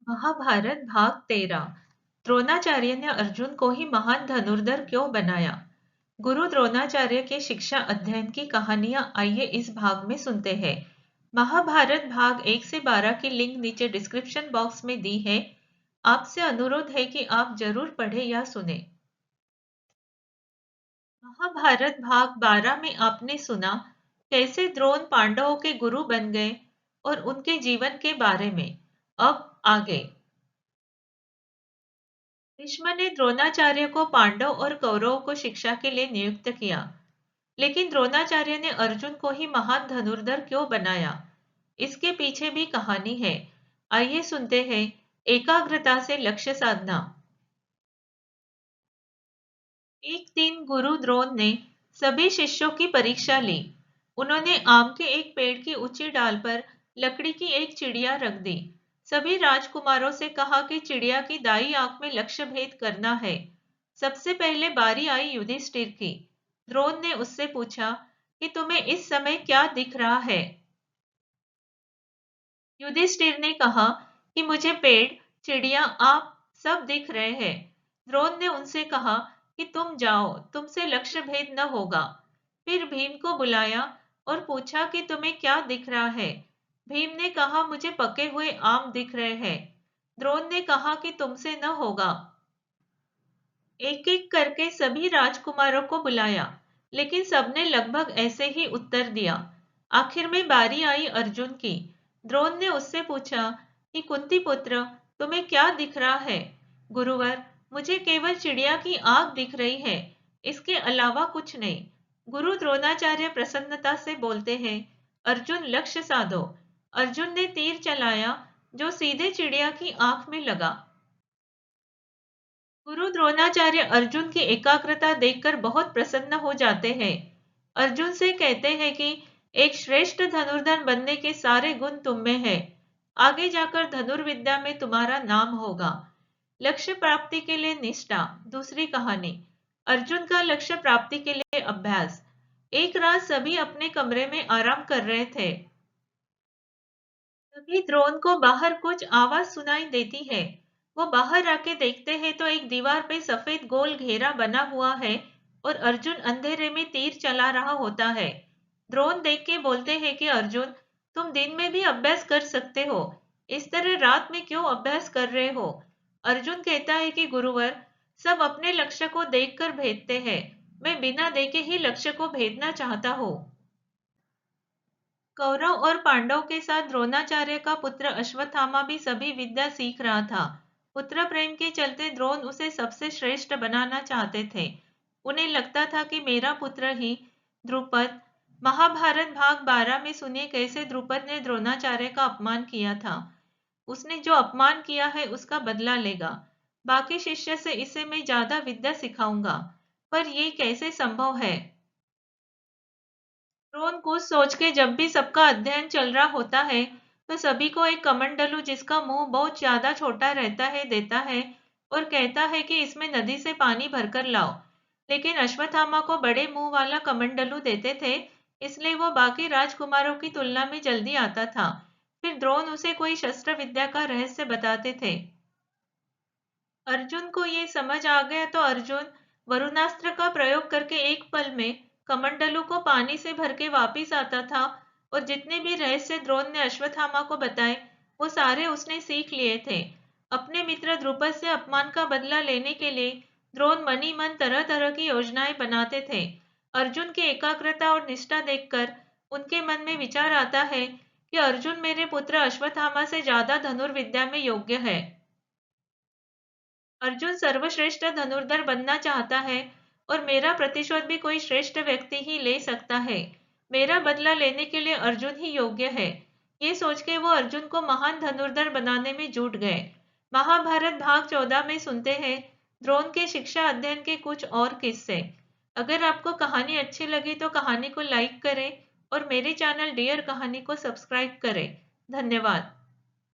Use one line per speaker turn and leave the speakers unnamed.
महाभारत भाग 13। द्रोणाचार्य ने अर्जुन को ही महान धनुर्धर क्यों बनाया? गुरु द्रोणाचार्य के शिक्षा अध्ययन की कहानियां आइए इस भाग में सुनते हैं। महाभारत भाग 1 से 12 की लिंक नीचे डिस्क्रिप्शन बॉक्स में दी है। आपसे अनुरोध है कि आप जरूर पढ़ें या सुने। महाभारत भाग 12 में आपने सुना कैसे द्रोण पांडवों के गुरु बन गए और उनके जीवन के बारे में। अब आगे। भीष्म ने द्रोणाचार्य को पांडव और कौरवों को शिक्षा के लिए नियुक्त किया, लेकिन द्रोणाचार्य ने अर्जुन को ही महान धनुर्धर क्यों बनाया? इसके पीछे भी कहानी है। आइए सुनते हैं। एकाग्रता से लक्ष्य साधना। एक दिन गुरु द्रोण ने सभी शिष्यों की परीक्षा ली। उन्होंने आम के एक पेड़ की ऊंची डाल पर लकड़ी की एक चिड़िया रख दी। सभी राजकुमारों से कहा कि चिड़िया की दाई आंख में लक्ष्य भेद करना है। सबसे पहले बारी आई युधिष्ठिर की। द्रोण ने उससे पूछा कि तुम्हें इस समय क्या दिख रहा है? युधिष्ठिर ने कहा कि मुझे पेड़, चिड़िया, आप सब दिख रहे हैं। द्रोण ने उनसे कहा कि तुम जाओ, तुमसे लक्ष्य भेद न होगा। फिर भीम को बुलाया और पूछा कि तुम्हें क्या दिख रहा है? भीम ने कहा मुझे पके हुए आम दिख रहे हैं। द्रोण ने कहा कि तुमसे न होगा। एक एक करके सभी राजकुमारों को बुलाया, लेकिन सबने लगभग ऐसे ही उत्तर दिया। आखिर में बारी आई अर्जुन की। द्रोण ने उससे पूछा कि कुंती पुत्र, तुम्हें क्या दिख रहा है? गुरुवर, मुझे केवल चिड़िया की आंख दिख रही है, इसके अलावा कुछ नहीं। गुरु द्रोणाचार्य प्रसन्नता से बोलते हैं, अर्जुन लक्ष्य साधो। अर्जुन ने तीर चलाया जो सीधे चिड़िया की आंख में लगा। गुरु द्रोणाचार्य अर्जुन की एकाग्रता देखकर बहुत प्रसन्न हो जाते हैं। अर्जुन से कहते हैं कि एक श्रेष्ठ धनुर्धर बनने के सारे गुण तुम में है। आगे जाकर धनुर्विद्या में तुम्हारा नाम होगा। लक्ष्य प्राप्ति के लिए निष्ठा। दूसरी कहानी। अर्जुन का लक्ष्य प्राप्ति के लिए अभ्यास। एक रात सभी अपने कमरे में आराम कर रहे थे। तभी द्रोण को बाहर कुछ आवाज सुनाई देती है। वो बाहर आके देखते हैं तो एक दीवार पे सफेद गोल घेरा बना हुआ है और अर्जुन अंधेरे में तीर चला रहा होता है। द्रोण देख के बोलते हैं कि अर्जुन, तुम दिन में भी अभ्यास कर सकते हो, इस तरह रात में क्यों अभ्यास कर रहे हो? अर्जुन कहता है कि गुरुवर, सब अपने लक्ष्य को देखकर भेदते हैं, मैं बिना देखे ही लक्ष्य को भेदना चाहता हूँ। कौरव और पांडव के साथ द्रोणाचार्य का पुत्र अश्वत्थामा भी सभी विद्या सीख रहा था। पुत्र प्रेम के चलते द्रोण उसे सबसे श्रेष्ठ बनाना चाहते थे। उन्हें लगता था कि मेरा पुत्र ही द्रुपद। महाभारत भाग 12 में सुनिए कैसे द्रुपद ने द्रोणाचार्य का अपमान किया था। उसने जो अपमान किया है उसका बदला लेगा। बाकी शिष्य से इसे मैं ज्यादा विद्या सिखाऊंगा। पर ये कैसे संभव है? ड्रोन को सोच के जब भी सबका अध्ययन चल रहा होता है तो सभी को एक कमंडलू जिसका मुंह बहुत ज्यादा छोटा रहता है देता है और कहता है कि इसमें नदी से पानी भरकर लाओ। लेकिन अश्वत्थामा को बड़े मुंह वाला कमंडलू देते थे, इसलिए वो बाकी राजकुमारों की तुलना में जल्दी आता था। फिर द्रोण उसे कोई शस्त्र विद्या का रहस्य बताते थे। अर्जुन को ये समझ आ गया तो अर्जुन वरुणास्त्र का प्रयोग करके एक पल में कमंडलू को पानी से भर के वापिस आता था और जितने भी रहस्य द्रोण ने अश्वत्थामा को बताए वो सारे उसने सीख लिए थे। अपने मित्र द्रुपद से अपमान का बदला लेने के लिए द्रोण मन ही मन तरह तरह की योजनाएं बनाते थे। अर्जुन की एकाग्रता और निष्ठा देखकर उनके मन में विचार आता है कि अर्जुन मेरे पुत्र अश्वत्थामा से ज्यादा धनुर्विद्या में योग्य है। अर्जुन सर्वश्रेष्ठ धनुर्धर बनना चाहता है और मेरा प्रतिशोध भी कोई श्रेष्ठ व्यक्ति ही ले सकता है। मेरा बदला लेने के लिए अर्जुन ही योग्य है। ये सोच के वो अर्जुन को महान धनुर्धर बनाने में जुट गए। महाभारत भाग 14 में सुनते हैं द्रोण के शिक्षा अध्ययन के कुछ और किस्से। अगर आपको कहानी अच्छी लगी तो कहानी को लाइक करें और मेरे चैनल डियर कहानी को सब्सक्राइब करें। धन्यवाद।